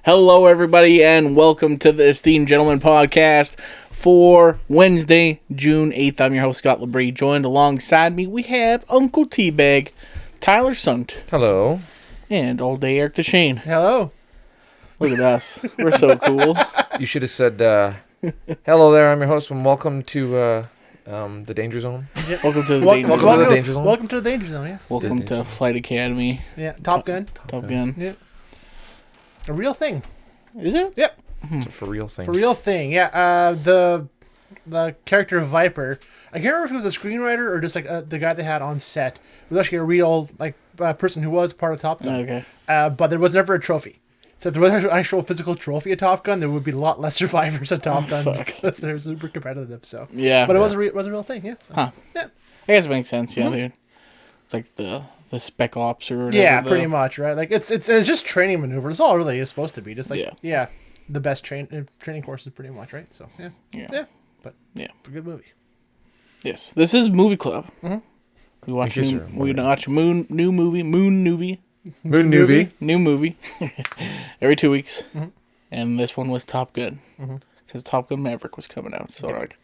Hello, everybody, and welcome to the Esteemed Gentlemen podcast for Wednesday, June 8th. I'm your host, Scott Labrie. Joined alongside me, we have Uncle Teabag, Tyler Sunt. Hello. And all day Eric DeShane. Hello. Look at us. We're so cool. You should have said, hello there, I'm your host, and welcome to the Danger Zone. Yeah. Welcome to the Danger Zone. Welcome to the Danger Zone. Welcome to the Danger Zone, yes. Welcome to Flight Academy. Yeah, Top Gun. Top Gun. Yeah. A real thing. Is it? Yep. It's a for real thing. For real thing, yeah. The character of Viper, I can't remember if it was a screenwriter or just like the guy they had on set. It was actually a real person who was part of Top Gun. Okay. But there was never a trophy. So if there was an actual physical trophy at Top Gun, there would be a lot less survivors at Top Gun because they're super competitive. So Yeah. but it was a real thing, yeah. So, Huh. Yeah. I guess it makes sense, yeah. Dude. It's like the spec ops or whatever. Yeah, pretty much, right? Like it's just training maneuver. That's all it really is supposed to be. Just like the best training courses, pretty much, right? So yeah. But a good movie. Yes, this is Movie Club. Mm-hmm. We watch new movie every 2 weeks, and this one was Top Gun because Top Gun Maverick was coming out. So like,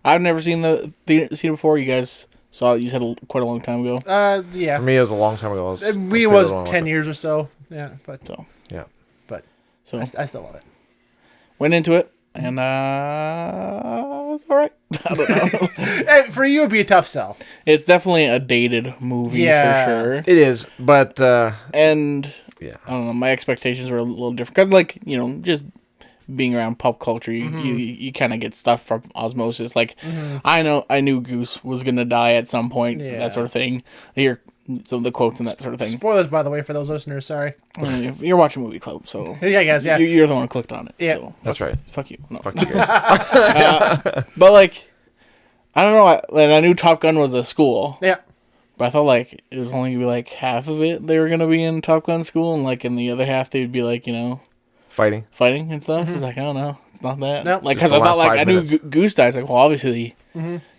I've never seen seen it before. You guys saw it. You said quite a long time ago. Yeah. For me, it was a long time ago. It was 10 years or so. Yeah, but So Yeah. but so I still love it. went into it, and it's all right. I don't know. Hey, for you, it'd be a tough sell. It's definitely a dated movie for sure. It is, but And yeah. I don't know, my expectations were a little different because, like, you know, just being around pop culture, you kind of get stuff from osmosis. Like, I knew Goose was gonna die at some point, that sort of thing. I hear some of the quotes and that sort of thing. Spoilers, by the way, for those listeners. Sorry. I mean, you're watching Movie Club, so Yeah, guys. Yeah. you're the one who clicked on it. Yeah. So That's right. fuck you. No. Fuck you guys. But like, I don't know. I knew Top Gun was a school. Yeah. But I thought, like, it was only going to be, like, half of it they were going to be in Top Gun school, and, like, in the other half, they'd be, like, you know... Fighting and stuff. I was like, I don't know. It's not that. Nope. Like, Just because I the thought, last like, 5 I knew minutes. Goose dies. Like, well, obviously,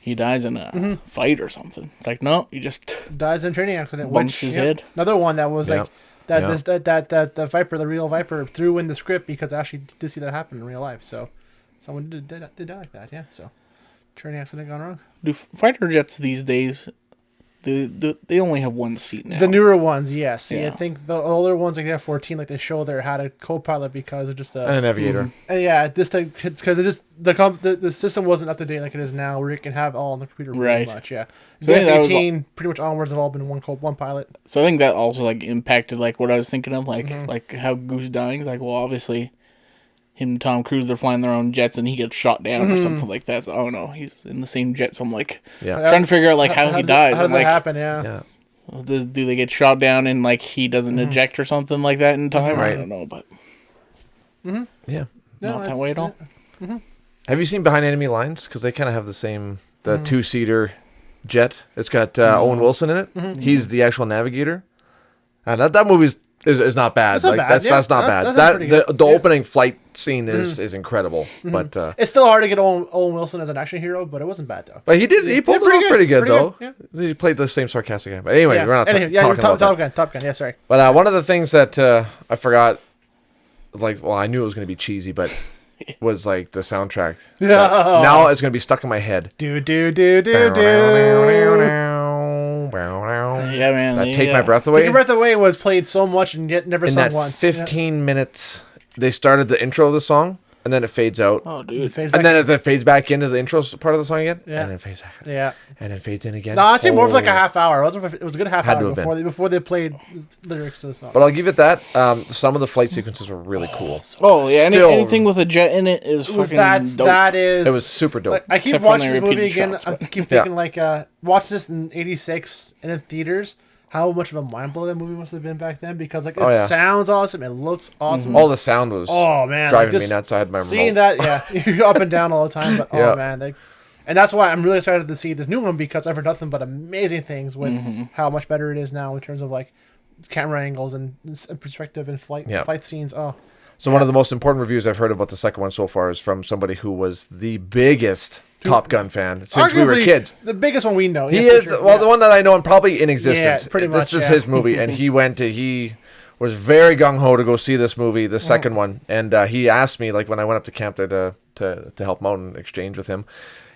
he dies in a fight or something. It's like, no, he just... Dies in a training accident. Bumps his head. Another one that was like... Yeah. That the Viper, the real Viper, threw in the script because I actually did see that happen in real life. So, someone did die like that, yeah. So, training accident gone wrong. Do fighter jets these days... They only have one seat now. The newer ones, yes. Yeah. I think the older ones, like the F-14, like they show there had a co-pilot because of just the... And a navigator. And yeah, just because it just the system wasn't up to date like it is now, where you can have all on the computer pretty much. Yeah, So the I think that was F-18 pretty much onwards have all been one pilot. So I think that also, like, impacted, like, what I was thinking of, like how Goose dying. Like, well, obviously... Him and Tom Cruise, they're flying their own jets, and he gets shot down or something like that. So, oh no, he's in the same jet. So I'm like, trying to figure out like how he dies. How does I'm like, that happen? Yeah. do they get shot down and like he doesn't eject or something like that in time? Right. I don't know, but Yeah. not that way at all. Have you seen Behind Enemy Lines? Because they kind of have the two-seater jet. It's got Owen Wilson in it. He's the actual navigator. And that movie is not bad. It's not bad. That's not bad. That's pretty good. The opening flight scene is incredible. But It's still hard to get Owen Wilson as an action hero, but it wasn't bad though. he pulled it off pretty good though. Good, He played the same sarcastic guy. But anyway, we're not talking about that. Top Gun. Yeah, sorry. But one of the things that I forgot, I knew it was going to be cheesy, but was like the soundtrack. Now it's going to be stuck in my head. Do. Yeah, man. Take My Breath Away. Take Your Breath Away was played so much and yet never In sung that once. 15 minutes, they started the intro of the song, and then it fades out. Oh, dude. And then as it fades back into the intro part of the song again, and then it fades back. Yeah. And then fades in again. No, I'd say more for like a half hour. It was a good half Had to hour have before they played lyrics to the song. But I'll give it that. Some of the flight sequences were really cool. Oh yeah, Still- anything with a jet in it is fucking dope. It was super dope. Like, I keep Except for when watching they this movie repeat again. shots, I but- keep thinking watch this in '86 and in theaters. How much of a mind blow that movie must have been back then? Because like it sounds awesome, it looks awesome. All the sound was driving me nuts. I had my seeing remote. that, you're up and down all the time. But oh man, and that's why I'm really excited to see this new one because I've heard nothing but amazing things with how much better it is now in terms of like camera angles and perspective and fight scenes. So one of the most important reviews I've heard about the second one so far is from somebody who was the biggest Top Gun fan since we were kids. The biggest one we know. He is the one that I know and probably in existence. Yeah, pretty much. This is his movie, and he was very gung ho to go see this movie, the second one, and he asked me like when I went up to camp there to help him out and exchange with him.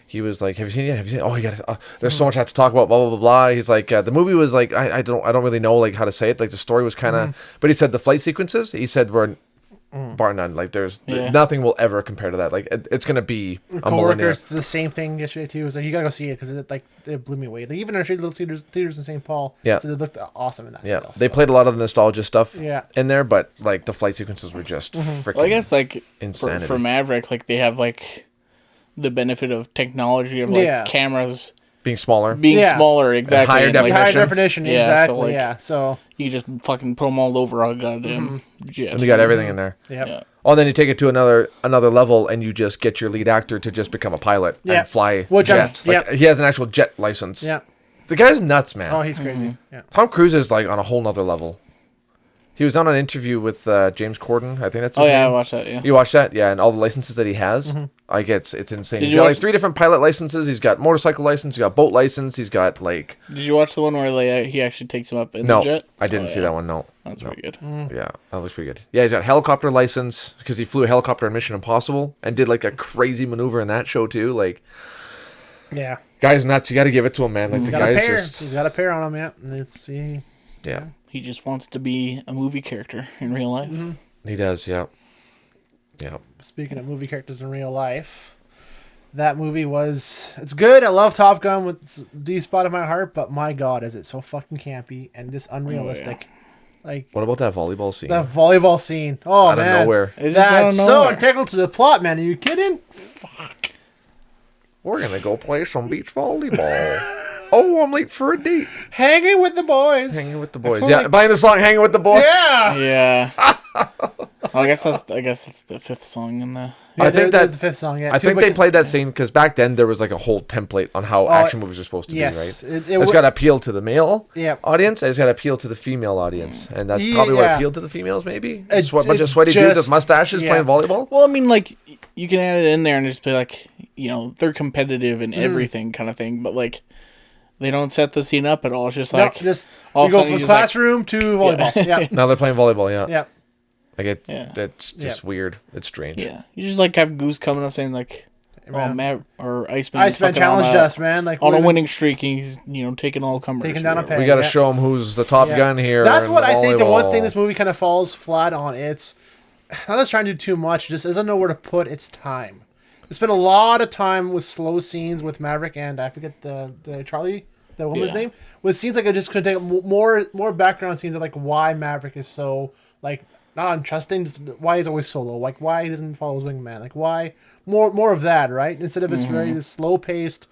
He was like, "Have you seen it? Have you seen it? Oh, you got. There's so much I have to talk about. Blah blah blah blah." He's like, "The movie was like, I don't really know like how to say it. Like the story was kind of, but he said the flight sequences. He said were bar none. Like there's nothing will ever compare to that. Like it's gonna be a millennium." The same thing yesterday too. It was like you gotta go see it because it blew me away. Like even our little theaters in St. Paul. Yeah, so it looked awesome in that. Yeah, still, they played a lot of the nostalgia stuff. Yeah. In there, but like the flight sequences were just freaking. Well, I guess like insanity. For Maverick, like they have like the benefit of technology of like cameras being smaller, exactly, higher definition. Higher definition, exactly. So, like, yeah, so you just fucking put them all over a goddamn jet. And you got everything in there. Yep. Yeah. Oh, and then you take it to another level, and you just get your lead actor to just become a pilot and fly jets. Like, he has an actual jet license. Yeah. The guy's nuts, man. Oh, he's crazy. Yeah. Tom Cruise is like on a whole nother level. He was on an interview with James Corden. I think that's his name. I watched that. Yeah. You watched that? Yeah, and all the licenses that he has. Like it's insane. He's you got watch- like 3 different pilot licenses. He's got motorcycle license. He's got boat license. He's got like. Did you watch the one where he actually takes him up in the jet? I didn't see that one. No, That's pretty good. Yeah, that looks pretty good. Yeah, he's got helicopter license because he flew a helicopter in Mission Impossible and did like a crazy maneuver in that show too. Like, Yeah. guy's nuts. You got to give it to him, man. Like He's the got a guy's pair. just He's got a pair on him, yeah. And let's see. yeah. He just wants to be a movie character in real life. He does. Yeah. Yeah. Speaking of movie characters in real life, that movie it's good. I love Top Gun with the spot in my heart, but my God, is it so fucking campy and just unrealistic. Like What about that volleyball scene? the volleyball scene. Oh, Out man. of nowhere. It's just out That's of so nowhere. integral to the plot, man. Are you kidding? We're gonna go play some beach volleyball. Oh, I'm late for a date. Hanging with the boys. Hanging with the boys. what, Yeah, like- playing the song "Hanging with the Boys." Yeah. Yeah. Well, I guess that's the fifth song in the. I think that's that- the fifth song. Yeah, I think they played that scene because back then there was like a whole template on how action movies are supposed to yes, be, right? it It's got to appeal to the male Yep. audience, and it's got to appeal to the female audience, and that's probably what Yeah. appealed to the females, maybe. It- A bunch it of sweaty dudes with just- mustaches yeah. playing volleyball. Well, I mean, like you can add it in there and just be like, they're competitive in everything kind of thing, but like they don't set the scene up at all. It's just No, like just all you of a go sudden from he's just like- classroom to volleyball. Yeah. Now they're playing volleyball, yeah. Yeah. Like Yeah. that's just weird. It's strange. Yeah, you just like have Goose coming up saying like, "Oh, Matt or Iceman, Iceman challenged us, man. Like on a we're winning streak. And he's taking all comers, taking down a peg. We got to Yeah. show them who's the top Yeah. gun here. That's in what I think. The one volleyball. thing this movie kind of falls flat on. It's not just trying to do too much. Just doesn't know where to put its time. They spent a lot of time with slow scenes with Maverick and I forget the Charlie, the woman's name. With scenes like I just could take more background scenes of like why Maverick is so like not untrusting, just why he's always solo, like why he doesn't follow his wingman, like why more of that, right? Instead of this very slow paced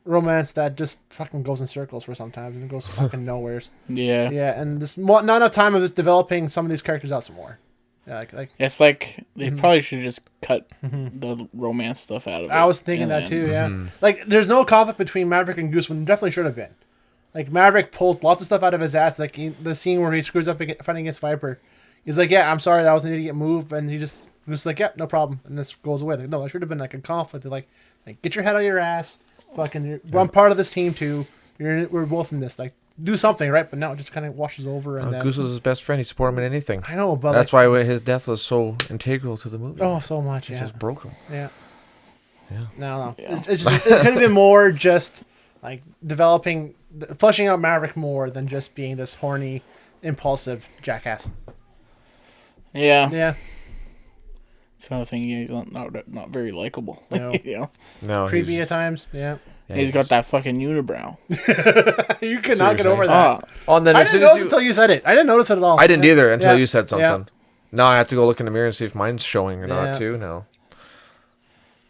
romance that just fucking goes in circles for sometimes and it goes fucking nowheres. Yeah, Yeah, and this not enough time of just developing some of these characters out some more. Yeah, like it's like they probably should just cut the romance stuff out of it. I was thinking and that then- too. Yeah, like there's no conflict between Maverick and Goose when there definitely should have been. Like Maverick pulls lots of stuff out of his ass. Like the scene where he screws up fighting against Viper. He's like, "Yeah, I'm sorry, that was an idiot move," and Goose is like, "Yeah, no problem," and this goes away. Like, no, there should have been like a conflict. Like get your head out of your ass. Fucking, I'm part of this team too. We're both in this. Like, do something, right? But no, it just kind of washes over. And then, Goose was his best friend. He supported him in anything. I know, but That's why his death was so integral to the movie. oh, so much. It Yeah, just broke him. yeah. Yeah. No. It's just, it could have been more just like developing, fleshing out Maverick more than just being this horny, impulsive jackass. Yeah, Yeah. it's another thing. He's not very likable. No. No, Creepy at times. Yeah. He's got that fucking unibrow. You could not get Seriously. over that. Oh, and then I as didn't soon as notice until you said it. I didn't notice it at all. I didn't either until Yeah. you said something. Now I have to go look in the mirror and see if mine's showing or Yeah. not too. No.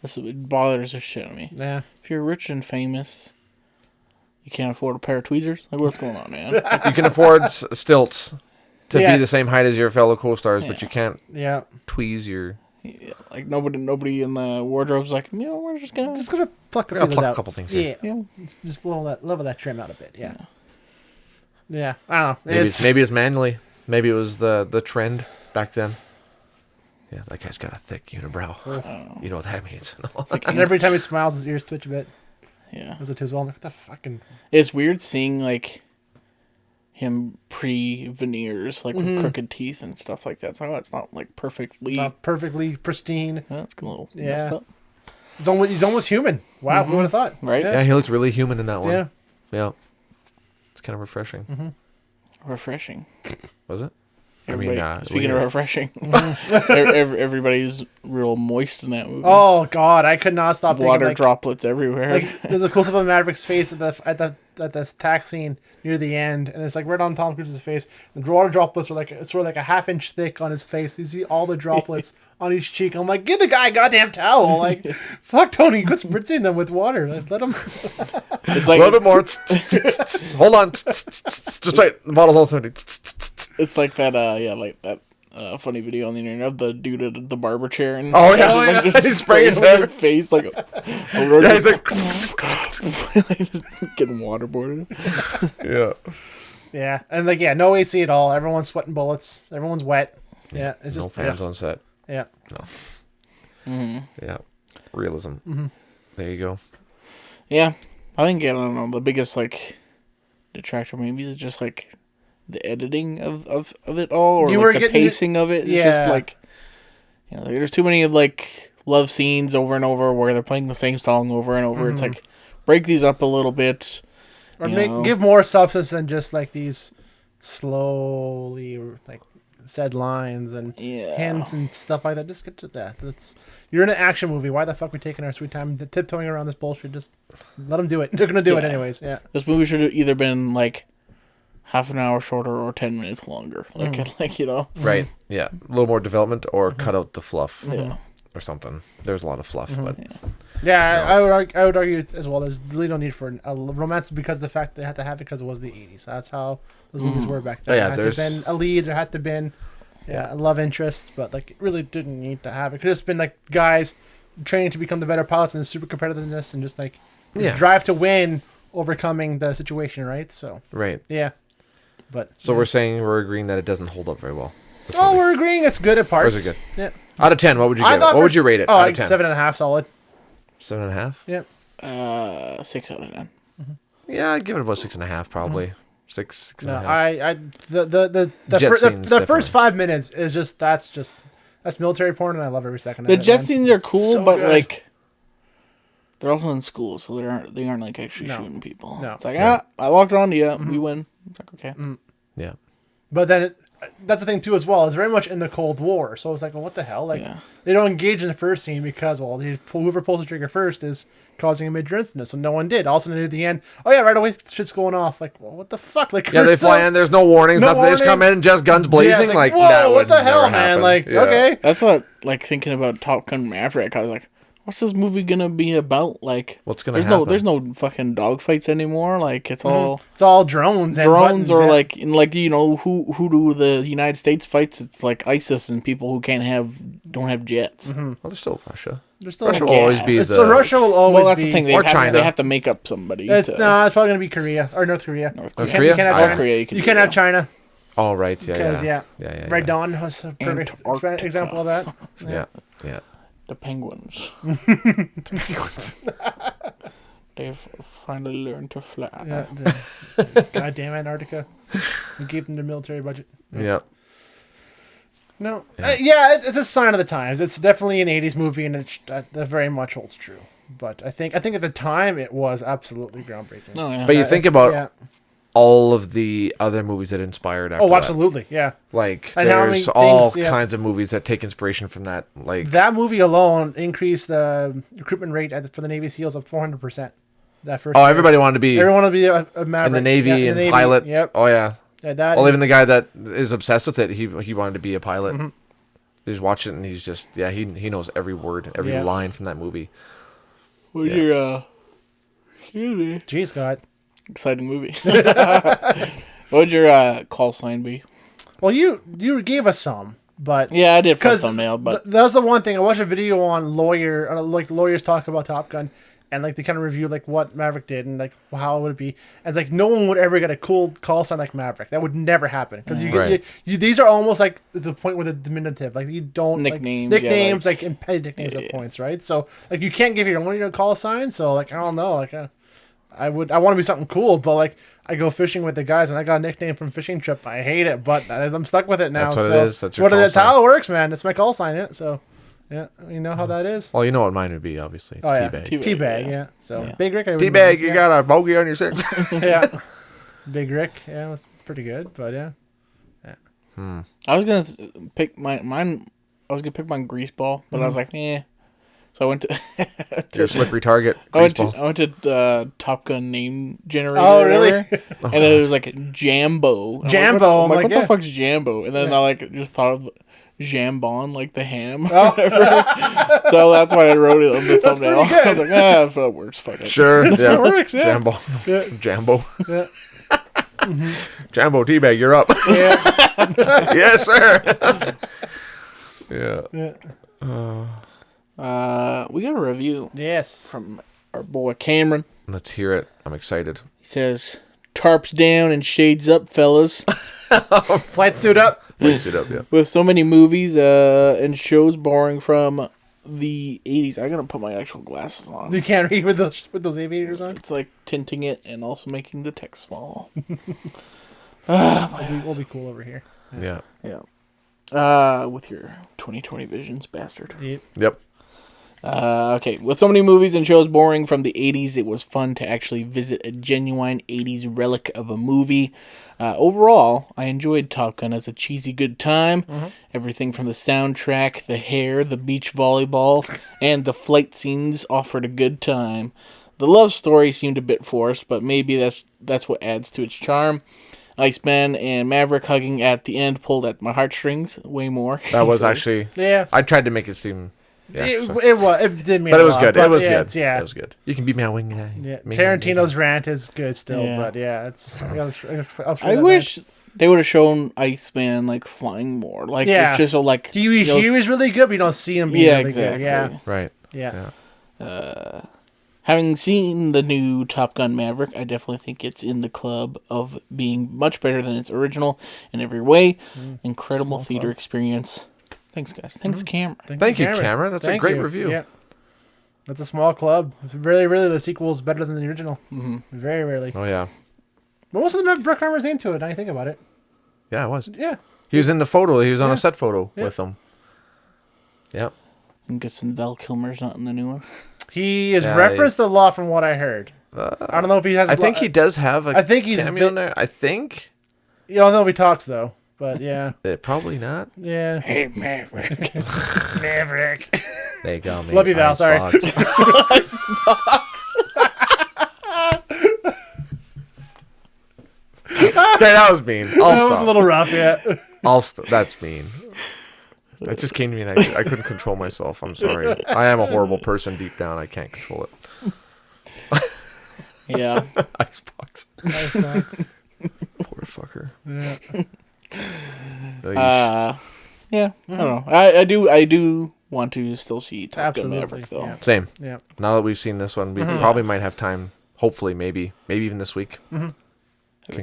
It bothers the shit out of me. Yeah. If you're rich and famous, you can't afford a pair of tweezers. Like, what's going on, man? You can afford stilts to be the Yes. same height as your fellow co-stars, but you can't Yeah. tweeze your. Yeah, like nobody in the wardrobe's like, we're just gonna. Just gonna pluck a We're gonna few pluck a out. couple things Yeah. here. Just level that trim out a bit. Yeah. Yeah. I don't know. Maybe it's manually. Maybe it was the trend back then. Yeah, that guy's got a thick unibrow. You know what that means. and every time he smiles, his ears twitch a bit. Yeah, As it as well. What the fucking. it's weird seeing like him pre-veneers, like with crooked teeth and stuff like that. So it's not like perfectly, not perfectly pristine. Yeah, it's a little messed up. He's almost human. Wow, who would have thought? Right? Yeah, he looks really human in that one. Yeah. Yeah. It's kind of refreshing. Refreshing. Was it? Speaking of refreshing, everybody's real moist in that movie. Oh God, I could not stop. Water thinking, droplets everywhere. There's a close up of Maverick's face at the tax scene near the end, and it's like right on Tom Cruise's face. The water droplets are like sort of like a half-inch thick on his face. You see all the droplets on each cheek. I'm like, give the guy a goddamn towel. Like, fuck Tony, quit spritzing them with water. Let him. It's like a little bit more. Hold on. Just wait. The bottle's almost empty. It's like that. Like that. Funny video on the internet of the dude at the barber chair and He's spraying his hair. face like he's like just getting waterboarded. Yeah, and no AC at all. Everyone's sweating bullets. Everyone's wet. Yeah, it's just no fans on set. Yeah. No. Yeah, realism. There you go. Yeah, I think I don't know. The biggest like detractor maybe is just like the editing of it all, or like the pacing of it. It's just like, there's too many like love scenes over and over where they're playing the same song over and over. It's like, break these up a little bit, or give more substance than just like these slowly like said lines and hints and stuff like that. Just get to that. You're in an action movie. Why the fuck are we taking our sweet time tiptoeing around this bullshit? Just let them do it. They're gonna do it anyways. Yeah. This movie should have either been like half an hour shorter or 10 minutes longer. Right. Yeah. A little more development or cut out the fluff. Or something. There's a lot of fluff, but I would argue as well. There's really no need for a romance because of the fact they had to have it because it was the 80s. That's how those movies were back then. There had to have been a lead. There had to have been a love interest, but like it really didn't need to have it. It could have just been like guys training to become the better pilots and super competitiveness and just like drive to win, overcoming the situation. Right. So But we're agreeing that it doesn't hold up very well. We're agreeing it's good at parts. Or is it good? Yeah. Out of 10, what would you give it? What would you rate it? Out of 10? 7.5 solid. 7.5? Yeah. 6 out of 10. Yeah, I'd give it about 6.5 probably. 6 and a half. The first 5 minutes is that's military porn, and I love every second of it. The jet scenes are cool, but good. Like they're also in school, so they aren't like actually shooting people. No. It's like I walked onto you, we win. It's like okay. Yeah. But then that's the thing too as well. It's very much in the Cold War, so it's like, well, what the hell? Like they don't engage in the first scene because whoever pulls the trigger first is causing a major incident. So no one did. All of a sudden at the end, right away shit's going off. Like, well, what the fuck? Like they fly in. There's no warnings. Nothing. They just come in, just guns blazing. Like whoa, what the hell, man? Like okay. That's what thinking about Top Gun Maverick. I was like, what's this movie gonna be about? Like, what's gonna happen? There's no fucking dogfights anymore. Like, it's all drones, or buttons, like who do the United States fights? It's like ISIS and people who don't have jets. Well, there's still Russia. Russia will always be Russia will always be. Well, that's the thing. China. They have to make up somebody. It's probably gonna be Korea or North Korea. North Korea. You can't have China. Oh right, yeah. Red Dawn was a perfect example of that. Yeah. The penguins. They've finally learned to fly. Goddamn Antarctica. We gave them the military budget. Yeah. No. It's a sign of the times. It's definitely an 80s movie, and that very much holds true. But I think at the time it was absolutely groundbreaking. Oh, yeah. But you think about all of the other movies that inspired after that. Absolutely, yeah. Like, and there's all kinds of movies that take inspiration from that. Like that movie alone increased the recruitment rate for the Navy SEALs of 400%. That first. Everybody wanted to be. Everyone wanted to be a Maverick in the Navy and pilot. Yep. Oh yeah. Even the guy that is obsessed with it, he wanted to be a pilot. You just watch it and he's just he knows every word, every line from that movie. What's your Jeez, Scott. Exciting movie. What would your call sign be? Well, you gave us some, but I did for a thumbnail. But that was the one thing. I watched a video on lawyers talk about Top Gun, and like they kind of review like what Maverick did and like how it would be. And it's like no one would ever get a cool call sign like Maverick. That would never happen because these are almost like the point where the diminutive. Like you don't nicknames like impeded nicknames at points, right? So like you can't give your own call sign. So like I don't know, like. I want to be something cool, but like I go fishing with the guys, and I got a nickname from Fishing Trip. I hate it, but I'm stuck with it now. That's what so it is. That's how it works, man. It's my call sign. Yeah. So, yeah, you know how that is. Well, you know what mine would be, obviously. It's Teabag. Teabag, yeah. So Big Rick. Teabag, you got a bogey on your six. Yeah. Big Rick. Yeah, it was pretty good, but yeah. I was gonna pick mine. I was gonna pick my grease ball, but I was like, eh. So I went to. Your slippery target. I went to Top Gun name generator. Oh, really? And it was like Jambo. Jambo. I'm like, what the fuck's Jambo? And then I like just thought of Jambon, like the ham. Oh. So that's why I wrote it on the thumbnail. pretty good. I was like, that's what works. Fuck it. Sure. Yeah. It works, yeah. Jambo. Yeah. Jambo. Yeah. Jambo Teabag, you're up. Yeah. Yes, sir. Yeah. We got a review Yes. from our boy Cameron. Let's hear it. I'm excited. He says, "Tarps down and shades up, fellas." Flight suit up. Let's it up, yeah. With so many movies and shows borrowing from the 80s. I gotta put my actual glasses on. You can't read with those aviators on. It's like tinting it and also making the text small. We'll be cool over here. Yeah. Yeah. With your 2020 visions, bastard. Yep. Okay. With so many movies and shows borrowing from the 80s, it was fun to actually visit a genuine 80s relic of a movie. Overall, I enjoyed Top Gun as a cheesy good time. Everything from the soundtrack, the hair, the beach volleyball, and the flight scenes offered a good time. The love story seemed a bit forced, but maybe that's what adds to its charm. Iceman and Maverick hugging at the end pulled at my heartstrings way more. That was actually... Yeah. I tried to make it seem... Yeah, it did mean but a it was lot, good. but It was yeah, good. Yeah. It was good. You can be my wing. Yeah. Tarantino's rant is good still, Yeah. but yeah, it's... I wish they would have shown Iceman like flying more. Like, Yeah. it's just so like... He was really good, but you don't see him being really exactly. good. Yeah. Right. Yeah. Having seen the new Top Gun Maverick, I definitely think it's in the club of being much better than its original in every way. Incredible Small theater club. experience. Thanks, guys. Thanks, Cameron. Thank you, Cameron. That's a great review. Yeah. That's a small club. Really, the sequel is better than the original. Very rarely. Oh, yeah. But most of them have Brooke Armour's into it, now you think about it. Yeah, it was. Yeah. He was in the photo. He was on a set photo with them. Yep. I'm guessing Val Kilmer's not in the new one. He is referenced a lot from what I heard. I don't know if he has... I think he does have a cameo in there. I think. You don't know if he talks, though. But, yeah. Probably not. Yeah. Hey, Maverick. Maverick. They got me. Love you, Val. Sorry. Okay, that was mean. I'll That stop. was a little rough, yeah. That's mean. That just came to me and I couldn't control myself. I'm sorry. I am a horrible person deep down. I can't control it. Yeah. Icebox. Icebox. Poor fucker. Yeah. Yeah. I don't know. I do want to still see Top Gun Maverick, though. Yeah. Same. Yeah. Now that we've seen this one, we probably might have time. Hopefully, maybe even this week. Can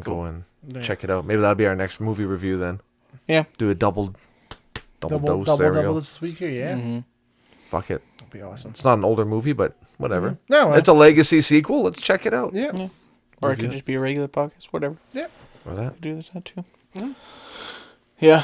go and check it out. Maybe that'll be our next movie review then. Yeah. Do a double dose. There we go. this week here, yeah. Fuck it. That'd be awesome. It's not an older movie, but whatever. No, It's a legacy sequel. Let's check it out. Yeah. Or it could just be a regular podcast, whatever. Yeah. Or that. Do this too. Yeah.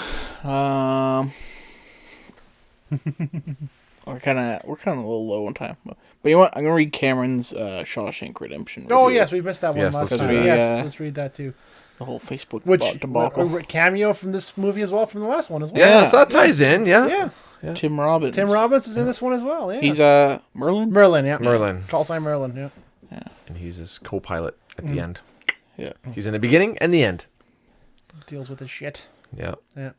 We're kind of a little low on time, but you know what? I'm gonna read Cameron's Shawshank Redemption review. Oh yes, we missed that one Yes, last let's time. do that. Yes, let's read that too. The whole Facebook Which cameo from this movie as well, from the last one as well. Yeah, so that ties in. Yeah. Yeah. Tim Robbins. Tim Robbins is in this one as well. Yeah. He's Merlin. Merlin. Yeah. Merlin. Call sign Merlin. Yeah. And he's his co-pilot at the end. Yeah. He's in the beginning and the end. Deals with his shit. Yeah. Yeah.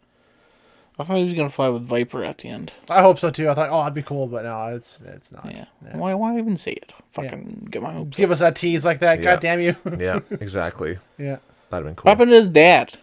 I thought he was gonna fly with Viper at the end. I hope so too. I thought, that'd be cool, but no, it's not. Yeah. Yeah. Why even say it? Fucking get my hopes Give us that tease like that. Yeah. God damn you. Yeah, exactly. Yeah. That'd have been cool. What happened to his dad?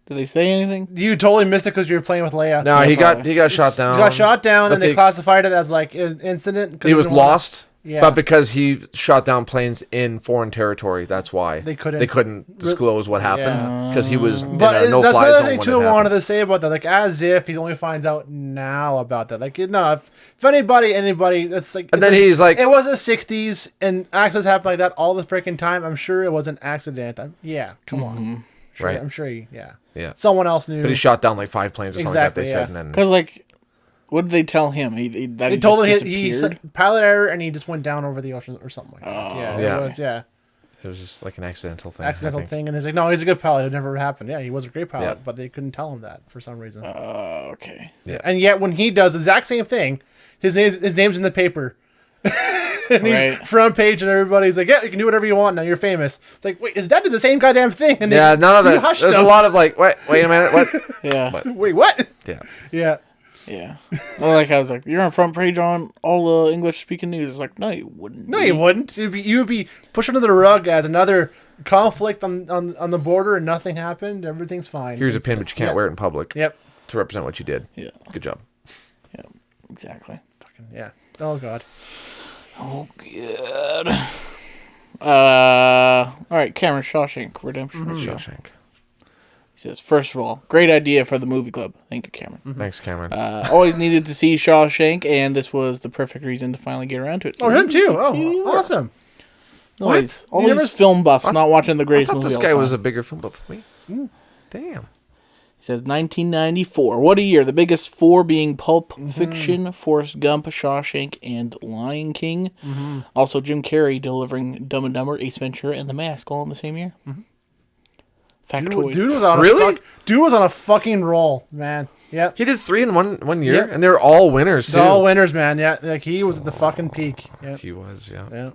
Did they say anything? You totally missed it because you were playing with Leia. No, Yeah, he probably. got shot down. He got shot down, but and they classified it as like an incident. He was lost. Yeah. But because he shot down planes in foreign territory, that's why They couldn't disclose what happened because he was in But a no-fly that's zone another thing when too it I wanted happened. to say about that. Like, as if he only finds out now about that. Like, no, if anybody, it's like. And then he's like, it was the '60s, and accidents happen like that all the freaking time. I'm sure it was an accident. Come on, sure, Right. I'm sure yeah. someone else knew. But he shot down like 5 planes or something like that. They Exactly, said, and then Because like, what did they tell him? He told just him he disappeared? pilot error, and he just went down over the ocean or something like that. Yeah, Yeah. it was it was just like an accidental thing. I accidental think. thing, and he's like, no, he's a good pilot. It never happened. Yeah, he was a great pilot, Yeah. but they couldn't tell him that for some reason. Okay. Yeah. And yet, when he does the exact same thing, his name's in the paper, and he's Right. front page, and everybody's like, "Yeah, you can do whatever you want now. You're famous." It's like, wait, is that the same goddamn thing? And Yeah, none of he that. hushed There's a him. lot of like, wait a minute, what? Yeah. But- Wait, what? Yeah. Yeah, Yeah. I was like, you're on front page on all the English speaking news. It's like, no, you wouldn't. no, you wouldn't. You'd be pushed under the rug as another conflict on the border, and nothing happened. Everything's fine. Here's a It's pin, like, but you can't yeah. wear it in public Yep. to represent what you did. Yeah. Good job. Yeah. Exactly. Yeah. Oh god. Oh, good. All right, Cameron, Shawshank Redemption. Shawshank. He says, first of all, great idea for the movie club. Thank you, Cameron. Thanks, Cameron. Always needed to see Shawshank, and this was the perfect reason to finally get around to it. So Oh, him too. let's see it Oh, either. awesome. All What? these, all You never these film buffs not watching the I greatest thought movie this all guy the was a time. bigger film buff for me. Damn. He says 1994. What a year. The biggest four being Pulp Fiction, Forrest Gump, Shawshank, and Lion King. Also, Jim Carrey delivering Dumb and Dumber, Ace Ventura, and The Mask all in the same year. Factoid. Dude was on Really? Dude was on a fucking roll, man. Yep. He did 3 in one year, Yeah. and they're all winners, too. They're all winners, man. Yeah, like he was at the fucking peak. Yeah. He was, yeah. Yeah.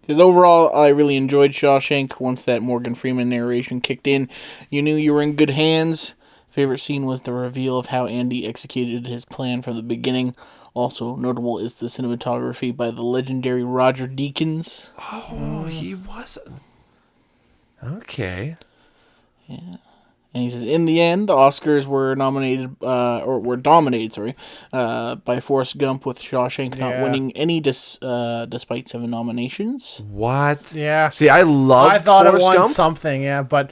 Because overall, I really enjoyed Shawshank. Once that Morgan Freeman narration kicked in, you knew you were in good hands. Favorite scene was the reveal of how Andy executed his plan from the beginning. Also notable is the cinematography by the legendary Roger Deakins. Oh, he wasn't. Okay. And he says, in the end, the Oscars were dominated by Forrest Gump, with Shawshank not Yeah. winning any despite 7 nominations. What? Yeah. See, I love I thought Forrest it won Gump. something, yeah, but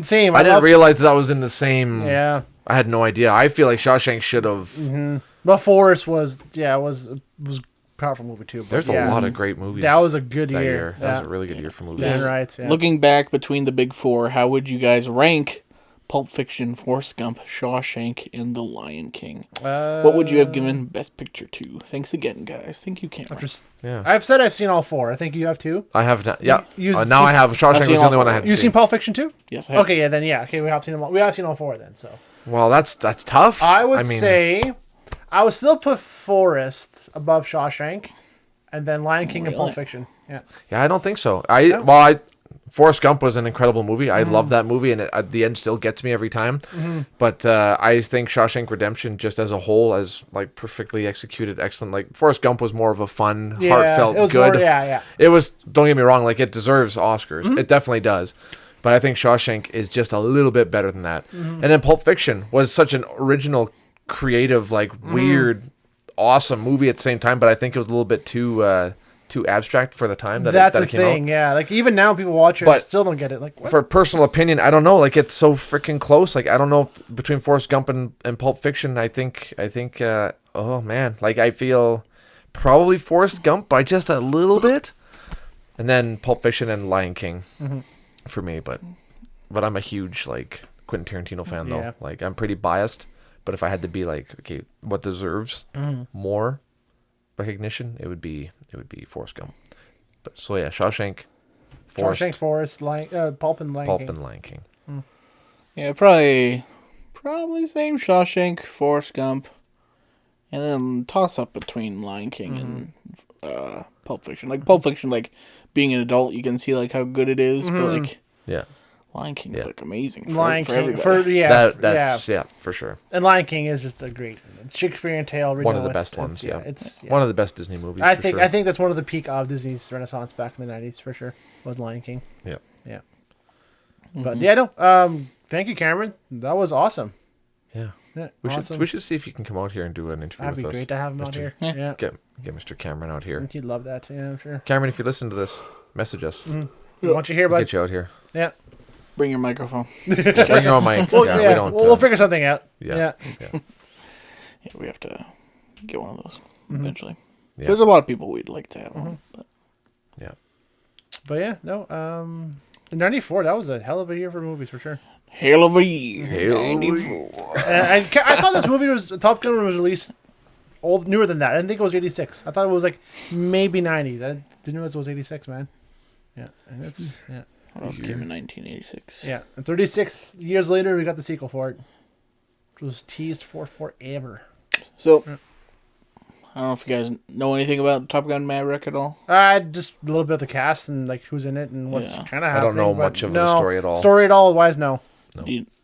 same. I didn't love- realize that was in the same. Yeah. I had no idea. I feel like Shawshank should have. But Forrest was a powerful movie too. But There's yeah, a lot of great movies. That was a good that year. year. Yeah. That was a really good year for movies. Dan writes, yeah. Looking back between the big four, how would you guys rank Pulp Fiction, Forrest Gump, Shawshank, and The Lion King? What would you have given Best Picture to? Thanks again, guys. Thank you, Cameron. Yeah. I've said I've seen all 4. I think you have too. I have not. Yeah. You've Now I seen- have. Shawshank seen was the all only one I four. had You've seen. seen Pulp Fiction too? Yes, I have. Okay, yeah, then yeah. Okay, we have seen them all. We have seen all 4 then. So Well, that's tough. I would mean, say I would still put Forrest above Shawshank, and then Lion King and Pulp Really? Fiction. Yeah. Yeah, I don't think so. Forrest Gump was an incredible movie. I love that movie, and it, at the end still gets me every time. But I think Shawshank Redemption, just as a whole, as like perfectly executed, excellent. Like Forrest Gump was more of a fun, Yeah, heartfelt, it was good. more- yeah. It was. Don't get me wrong. Like it deserves Oscars. It definitely does. But I think Shawshank is just a little bit better than that. And then Pulp Fiction was such an original, creative, like weird, awesome movie at the same time. But I think it was a little bit too abstract for the time that That's it the came out. thing. Yeah, like even now people watch it, But still don't get it. Like what? For personal opinion, I don't know. Like it's so freaking close. Like I don't know between Forrest Gump and Pulp Fiction. I think. Oh man, like I feel probably Forrest Gump by just a little bit, and then Pulp Fiction and Lion King for me. But I'm a huge like Quentin Tarantino fan though. Yeah. Like I'm pretty biased. But if I had to be like, okay, what deserves more recognition, it would be Forrest Gump. But so yeah, Shawshank, Forrest, Shawshank, Forrest, Pulp and Lion Pulp King. and Lion King. Yeah, probably same Shawshank, Forrest Gump, and then toss up between Lion King and Pulp Fiction. Like Pulp Fiction, like being an adult, you can see like how good it is, but like Yeah. Lion King's Yeah. like amazing. For, Lion for King, everybody. That's for sure. And Lion King is just a great Shakespearean tale. One of the best ones. Yeah, it's one of the best Disney movies. I for think sure. that's one of the peak of Disney's Renaissance back in the 90s for sure. Was Lion King. Yeah. But yeah, no. Thank you, Cameron. That was awesome. Yeah. Yeah, We awesome. should see if you can come out here and do an interview That'd with be us. great to have him out here. Yeah. Get Mr. Cameron out here. He'd love that. Yeah, I'm sure. Cameron, if you listen to this, message us. We want you here, bud. Get you out here. Yeah. Bring your microphone. Bring your own mic. Well, yeah, yeah, we don't. we'll figure something out. Yeah. Yeah, we have to get one of those eventually. Yeah. There's a lot of people we'd like to have on. But Yeah. But yeah, no. In '94, that was a hell of a year for movies for sure. hell of a year. Hell of a 94. And I thought this movie was Top Gun was released newer than that. I didn't think it was '86. I thought it was like maybe '90s. I didn't realize it was '86, man. Yeah, and it's yeah. What else came in 1986? Yeah, and 36 years later, we got the sequel for it, which was teased for forever. So, I don't know if you guys know anything about Top Gun Maverick at all. Just a little bit of the cast and like who's in it and what's Yeah. kind of happening. I don't know but much of the story at all. Story at all? Wise, no.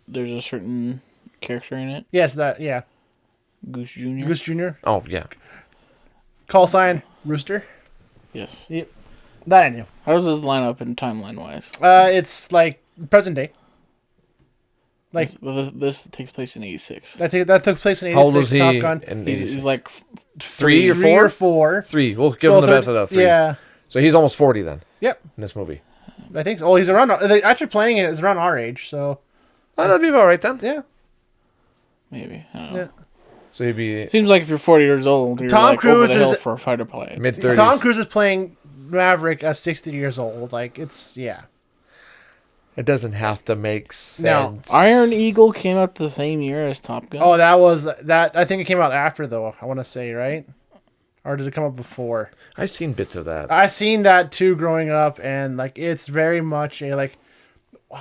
There's a certain character in it, Yes, yeah. Goose Jr. Goose Jr. Oh yeah. Call sign Rooster. Yes. Yep. That I knew. How does this line up in timeline wise? It's like present day. Like Well, this takes place in 86. I think that took place in '86. How old was he? Top Gun. In He's 86? like Three or Three four? or four. 3. We'll give So him the benefit of that. 3. Yeah. So he's almost 40 then Yep. in this movie. I think so. Oh, he's around. Actually, playing it is around our age. So Oh, that'd be about right then. yeah. Maybe. I don't know. Yeah. So he'd be Seems like if you're 40 years old, you're Tom like Cruise over the hill is- for a fighter play. mid 30s. Tom Cruise is playing Maverick at 60 years old. Like it's yeah. It doesn't have to make sense. No. Iron Eagle came out the same year as Top Gun. Oh, that was that. I think it came out after though. I want to say right, or did it come out before? I've seen bits of that. I seen that too growing up, and like it's very much a like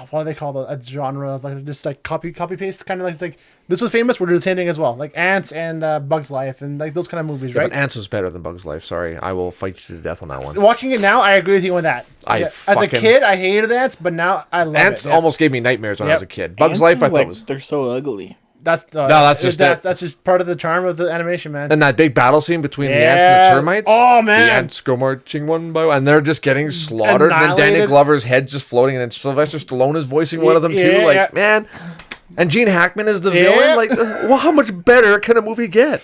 what do they call a genre of like just like copy paste kind of like it's like this was famous. We're doing the same thing as well, like Ants and Bugs Life and like those kind of movies, Yeah, right? but Ants was better than Bug's Life. Sorry, I will fight you to death on that one. Watching it now, I agree with you on that. As a kid, I hated Ants, but now I love Ants it. Yeah. almost gave me nightmares when I Yep. was a kid. Bug's Ants Life, is I thought like, was. they're so ugly. That's that's just it. That's just part of the charm of the animation, man. And that big battle scene between the ants and the Yeah. termites. Oh, man. The ants go marching one by one, and they're just getting slaughtered. And then Danny Annihilated. Glover's head's just floating, and then Sylvester Stallone is voicing one of them too. Yeah, Like yeah. man, and Gene Hackman is the Yeah. villain. Like, well, how much better can a movie get?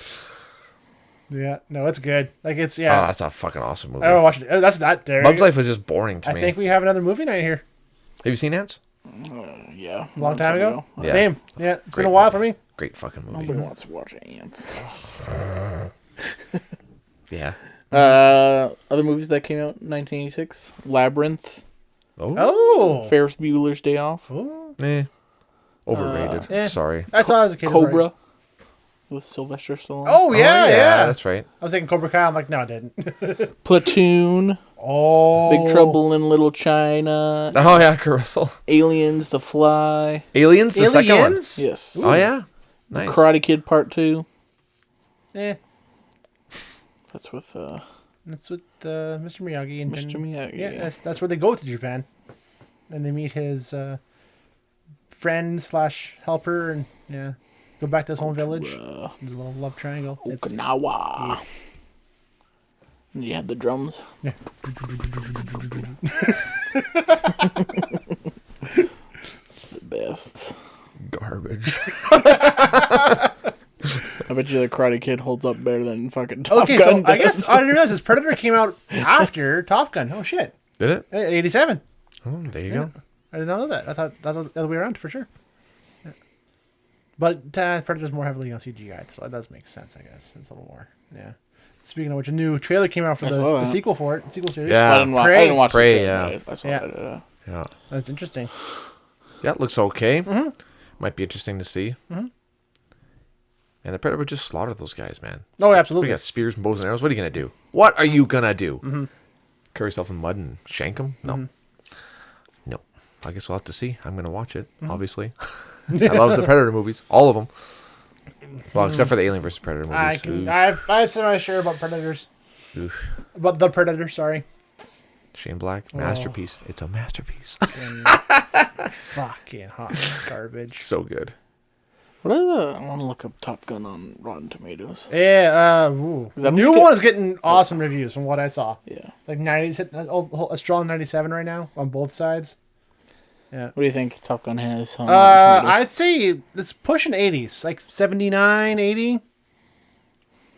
Yeah, no, it's good. Like it's Oh, yeah. that's a fucking awesome movie. I don't watch it. That's that. There. Bug's Life was just boring to I me. think we have another movie night here. Have you seen Ants? Yeah. A long time ago. Yeah. Same. Yeah, it's Great been a while movie. for me. Great fucking movie. Nobody wants to watch Ants. Yeah. Other movies that came out in 1986: Labyrinth, Oh. Oh. Ferris Bueller's Day Off, Oh. Overrated. eh. Sorry. I saw it as a kid. Cobra with Sylvester Stallone. Oh yeah, yeah. That's right. I was thinking Cobra Kai. I'm like, no, I didn't. Platoon, Oh. Big Trouble in Little China, Oh yeah, Kurt Russell. Aliens, The Fly. Aliens, the second one. Aliens? Yes. Oh yeah. Nice. Karate Kid Part 2. Eh. That's with That's with Mr. Miyagi and Mr. Miyagi. Yeah, that's where they go to Japan, and they meet his friend / helper, and yeah, go back to his home village. There's a little love triangle. It's Okinawa. And you had the drums. Yeah. It's the best. Garbage. I bet you the Karate Kid holds up better than fucking Top okay. Gun So I does. guess I didn't realize this Predator came out after Top Gun. Oh shit, Did it? 87. Oh, there you go. I did not know that. I thought the other way around for sure. Yeah. But Predator's more heavily on CGI, so it does make sense, I guess. It's a little more. Yeah. Speaking of which, a new trailer came out for I the saw that. sequel for it. Sequel series. Yeah. I didn't watch. Prey. I didn't watch Prey, the trailer, yeah. but I saw Yeah. that. Yeah. That's interesting. Yeah, it looks okay. Might be interesting to see. And the Predator just slaughtered those guys, man. Oh, We absolutely. got spears and bows and arrows. What are you gonna do? What are you gonna do? Cover yourself in mud and shank them? No. No. I guess we'll have to see. I'm gonna watch it. Obviously. I love the Predator movies, all of them. Well, except for the Alien vs Predator movies. I'm semi-sure about Predators. Oof. About the Predator, sorry. Shane Black, masterpiece. It's a masterpiece. Fucking hot garbage. So good. What is I want to look up Top Gun on Rotten Tomatoes. Yeah, ooh. The that new make it- one is getting awesome reviews from what I saw. Yeah. Like 90, a strong 97 right now on both sides. Yeah. What do you think Top Gun has? On I'd say it's pushing 80s, like 79, 80.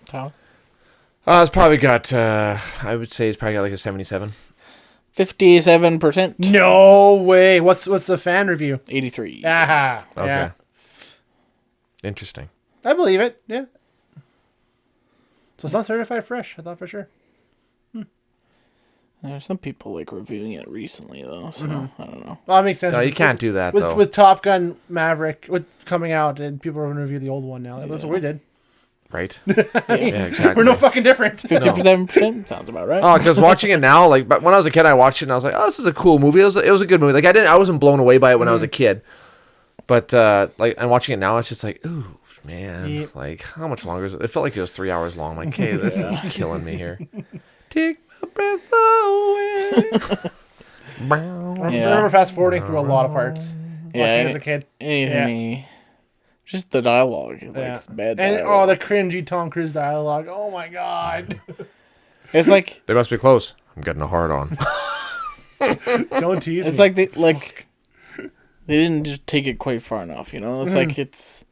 Tyler? It's probably got. I would say it's probably got like a 77. 57%. No way. What's the fan review? 83. Ah. Okay. Yeah. Interesting. I believe it. Yeah. So it's not certified fresh. I thought for sure. There's some people like reviewing it recently though, so I don't know. Well, that makes sense. No, you can't do that though. With Top Gun Maverick coming out, and people are going to review the old one now. That's what we did. Right? Yeah, exactly. We're no fucking different. 57% sounds about right. Oh, because watching it now, like, but when I was a kid, I watched it and I was like, oh, this is a cool movie. It was a good movie. Like, I wasn't blown away by it when I was a kid, but like, and watching it now, it's just like, ooh, man, Yep. like, how much longer is it? It felt like it was 3 hours long. I'm like, hey, this is killing me here. Take my breath away. I remember fast forwarding through a lot of parts. Watching it as a kid. Anything. Just the dialogue. Like, it's bad dialogue. And the cringy Tom Cruise dialogue. Oh my god. It's like They must be close. I'm getting a hard on. Don't tease it's me. like they didn't just take it quite far enough, you know? It's like it's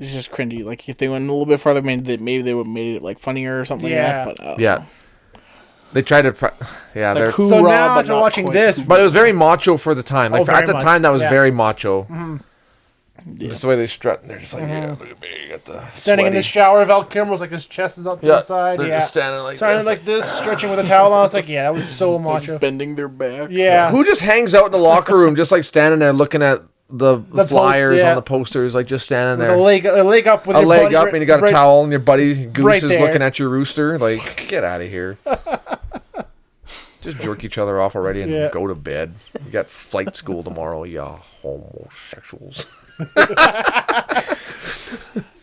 just cringy. Like if they went a little bit farther, maybe they would have made it like funnier or something Yeah. like that. But I don't Yeah. know. They tried to, yeah, It's they're. like So hoorah, now but after not watching quite this, hoorah. But it was very macho for the time. Like Oh, at very the much. time, that was Yeah. very macho. Yeah. Just the way they strut, and they're just like, yeah, look at me, you got the standing in the sweaty. shower, Val Kilmer's like his chest is up to the side. they're Yeah. just standing like Starting this. like this, stretching with a towel on. It's like, yeah, that was so macho. bending their backs. Yeah. Who just hangs out in the locker room, just like standing there looking at the flyers yeah. on the posters, like just standing With there. a leg up with A your leg buddy up, right- and you got a right- towel, and your buddy Goose right is there. looking at your rooster. Like, get out of here. Just jerk each other off already and Yeah. go to bed. You got flight school tomorrow, ya homosexuals.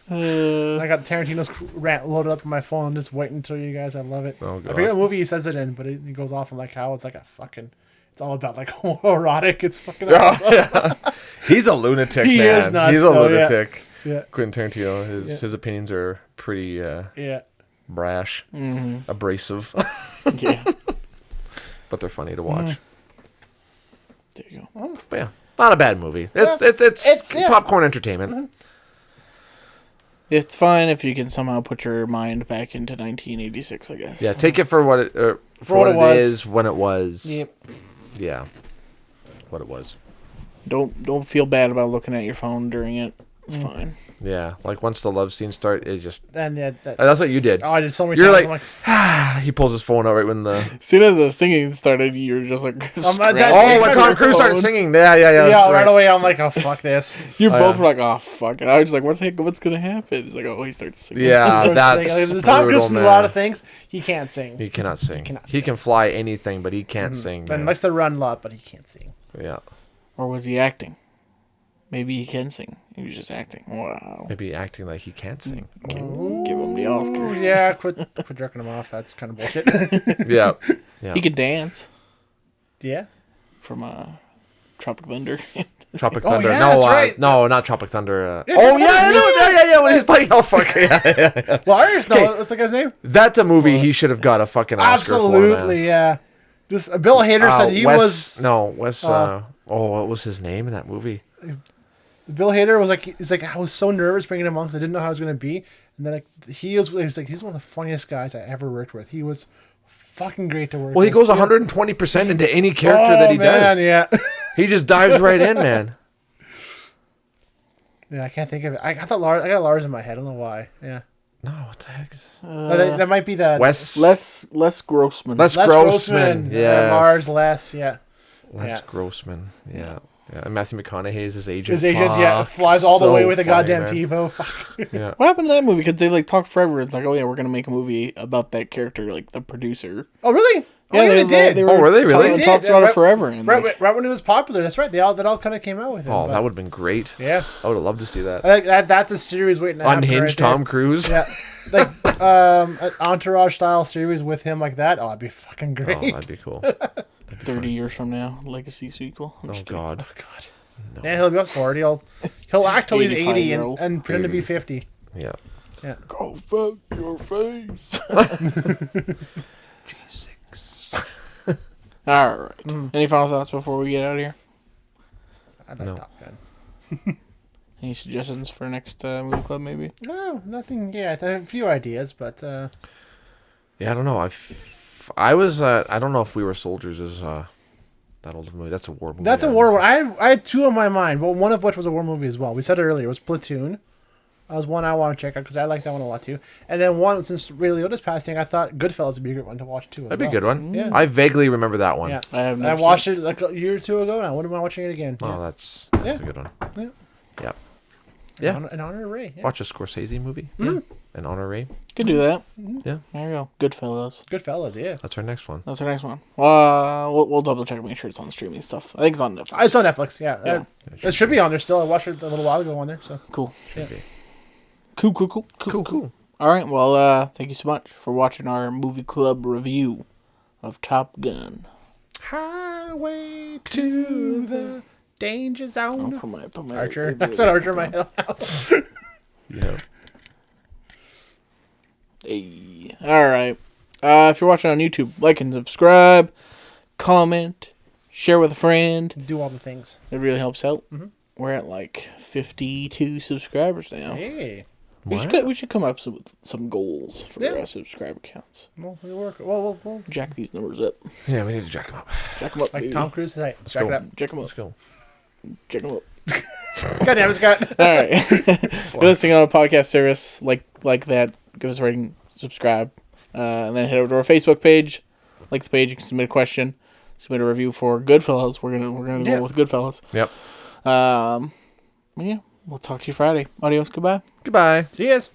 I got Tarantino's rant loaded up on my phone, just waiting until you guys. I love it. Oh, I forget what movie he says it in, but it goes off on like how it's like a fucking. It's all about like erotic. It's fucking. Awesome. He's a lunatic, He man. is nuts, He's a though, yeah. lunatic. Yeah. Quentin Tarantino, his opinions are pretty Yeah. brash, abrasive, Yeah. but they're funny to watch. There you go. But yeah, not a bad movie. It's yeah. popcorn entertainment. It's fine if you can somehow put your mind back into 1986, I guess. Yeah, take it for what it for what what it was. it is when it was. Yep. Yeah, what it was. Don't feel bad about looking at your phone during it. It's fine. Yeah, like once the love scene started, it just. And yeah, That's what you did. I did so many You're times. like, I'm like, he pulls his phone out right when the. As soon as the singing started, you were just like, that- scratching Oh, when your Tom Cruise started phone. singing. Yeah. yeah, right away I'm like, oh fuck this. You both yeah. were like, oh fuck it. I was like, what's gonna happen? It's like, oh, he starts singing. Yeah, Like, that's Tom Cruise brutal, can do man. a lot of things. He can't sing. He cannot sing. cannot He can fly anything, but he can't sing. And Man. likes to run a lot, but he can't sing. Yeah, Or was he acting? Maybe he can sing. He was just acting. Wow. maybe acting like he can't sing. Give him the Oscar. Yeah, quit jerking him off. That's kind of bullshit. Yeah, He could dance Yeah. from Tropic Thunder. Tropic Oh, Thunder. yeah, no, that's right. no, not Tropic Thunder. Yeah, oh yeah, Tropic Thunder. yeah. When he's playing, oh fuck yeah. Lars? No, Okay. what's the guy's name? That's a movie he should have got a fucking Oscar for. Absolutely, Man. yeah. Just Bill Hader said he was. Wes. What was his name in that movie? Bill Hader was like, he's like, I was so nervous bringing him on because I didn't know how I was going to be. And then like he's one of the funniest guys I ever worked with. He was fucking great to work with. Well, he goes 120% into any character that he does. Yeah. He just dives right in, man. Yeah, I can't think of it. I got Lars in my head. I don't know why. Yeah. No, what the heck? That might be the Les Grossman. Les Grossman. Yeah. Yes. Lars Les. Yeah. Les Grossman. Yeah. And Matthew McConaughey is his agent. His agent, Fuck. flies all the So way with a funny, goddamn man. TiVo. Fuck. Yeah. What happened to that movie? Because they like talked forever. It's like, oh yeah, we're gonna make a movie about that character, like the producer. Oh really? Oh, Yeah, they did. Oh, were they really? Talked They talked did. about Right- it forever. And like, Right when it was popular. That's right. That all kind of came out with it. Oh, but- that would have been great. Yeah. I would have loved to see that. I think that's a series waiting to happen Unhinged right there. Tom Cruise. Yeah. Like an entourage style series with him like that. Oh, that'd be fucking great. Oh, that'd be cool. 30 years from now, legacy sequel. Oh God. God. Yeah, he'll be up for it. He'll act till he's 80 85-year-old. and pretend to be 80s. 50. Yeah. Go fuck your face. G6. All right. Any final thoughts before we get out of here? I like Top Gun. Any suggestions for next movie club, maybe? No, nothing yet. I have a few ideas, but... Yeah, I don't know. I was... I don't know if We Were Soldiers is that old movie. That's a war movie. That's a war one. I had two on my mind, but one of which was a war movie as well. We said it earlier. It was Platoon. That was one I want to check out because I like that one a lot too. And then one, since Ray Liotta's passing, I thought Goodfellas would be a good one to watch too. That'd be a good one. Yeah. I vaguely remember that one. Yeah. I watched it like a year or two ago, and I wouldn't mind watching it again. Oh, Yeah. that's a good one. Yeah. Yeah. Yeah. An honor of Ray. Yeah. Watch a Scorsese movie. Mm-hmm. Yeah. An Honor Ray. Could do that. Yeah. There you go. Goodfellas. Goodfellas, yeah. That's our next one. That's our next one. We'll double check and make sure it's on streaming stuff. I think it's on Netflix. It's on Netflix, yeah. Yeah. It should be on there still. I watched it a little while ago on there, so. Cool. Should be. Cool. All right. Well, thank you so much for watching our movie club review of Top Gun. Highway to the danger zone. Put my Archer. I said Archer in my head. Yeah. Hey. All right. If you're watching on YouTube, like and subscribe, comment, share with a friend. Do all the things. It really helps out. Mm-hmm. We're at like 52 subscribers now. Hey. We should come up with some goals for our subscriber counts. Well, we work. Well, Jack these numbers up. Yeah, we need to jack them up. Jack them up, like baby. Tom Cruise says, hey, jack go. it up. Jack them up. Let's go. Jack them up. God damn it, Scott. All right. If you're listening on a podcast service like that, give us a rating, subscribe, and then head over to our Facebook page. Like the page, you can submit a question, submit a review for Goodfellas. We're gonna go with Goodfellas. Yep. Yeah, we'll talk to you Friday. Adios. Goodbye. Goodbye. See yas.